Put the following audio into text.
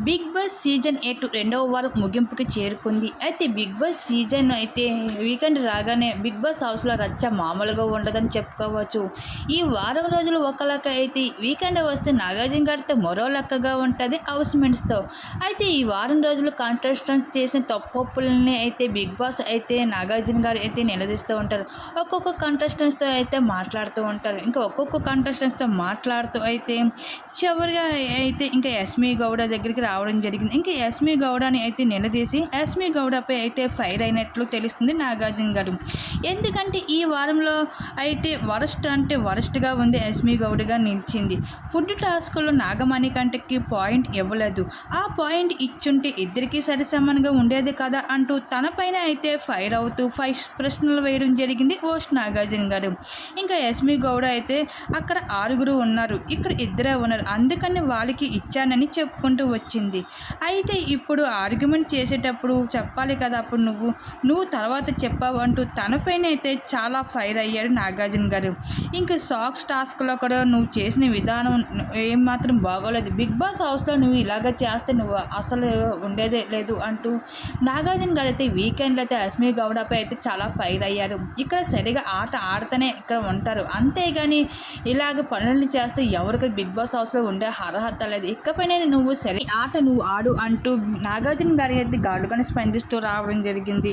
Big boss season 8 రెండవ వారం ముగింపుకి చేరుకుంది. అయితే బిగ్ బాస్ సీజన్ అయితే వీకెండ్ రాగానే బిగ్ బాస్ హౌస్లో రచ్చ మామూలుగా ఉండదని చెప్పుకోవచ్చు. ఈ వారం రోజులు ఒక లెక్క అయితే వీకెండ్ వస్తే నాగార్జున గారితో మరో లెక్కగా ఉంటుంది హౌస్మెంట్స్తో. అయితే ఈ వారం రోజులు కాంటెస్టెంట్స్ చేసిన తప్పులని అయితే బిగ్ బాస్ అయితే నాగార్జున గారు అయితే నిలదీస్తూ ఉంటారు. ఒక్కొక్క కంటెస్టెంట్స్తో అయితే మాట్లాడుతూ ఉంటారు. ఇంకా ఒక్కొక్క కంటెస్టెంట్స్తో మాట్లాడుతూ అయితే చివరిగా అయితే ఇంకా యస్మి గౌడ దగ్గరికి రావడం జరిగింది. ఇంకా యస్మి గౌడని అయితే నిలదీసి యస్మి గౌడపై అయితే ఫైర్ అయినట్లు తెలుస్తుంది నాగార్జున గారు. ఎందుకంటే ఈ వారంలో అయితే వరస్ట్ అంటే వరస్ట్గా ఉంది యస్మి గౌడగా నిలిచింది. ఫుడ్ టాస్క్లో నాగమణి కంటకి పాయింట్ ఇవ్వలేదు. ఆ పాయింట్ ఇచ్చుంటే ఇద్దరికీ సరిసమానంగా ఉండేది కదా అంటూ తనపైన అయితే ఫైర్ అవుతూ ప్రశ్నలు వేయడం జరిగింది హోస్ట్ నాగార్జున గారు. ఇంకా యస్మి గౌడ అయితే అక్కడ 6 ఉన్నారు, ఇక్కడ 2 ఉన్నారు, అందుకని వాళ్ళకి ఇచ్చానని చెప్పుకుంటూ వచ్చింది. అయితే ఇప్పుడు ఆర్గ్యుమెంట్ చేసేటప్పుడు చెప్పాలి కదా, అప్పుడు నువ్వు తర్వాత చెప్పావు అంటూ తనపైన అయితే చాలా ఫైర్ అయ్యారు నాగార్జున గారు. ఇంకా సాక్స్ టాస్క్లో కూడా నువ్వు చేసిన విధానం ఏమాత్రం బాగోలేదు, బిగ్ బాస్ హౌస్లో నువ్వు ఇలాగ చేస్తే నువ్వు అసలు ఉండేదే లేదు అంటూ నాగార్జున గారు అయితే వీకెండ్లో అయితే యస్మి గౌడపై అయితే చాలా ఫైర్ అయ్యారు. ఇక్కడ సరిగా ఆట ఆడితేనే ఇక్కడ ఉంటారు, అంతేగాని ఇలాగ పనులు చేస్తే ఎవరికి బిగ్ బాస్ హౌస్లో ఉండే అర్హత లేదు. ఇకపైన నువ్వు సరే ఆట నువ్వు ఆడు అంటూ నాగార్జున గారి అయితే గాడుగానే స్పందిస్తూ రావడం జరిగింది.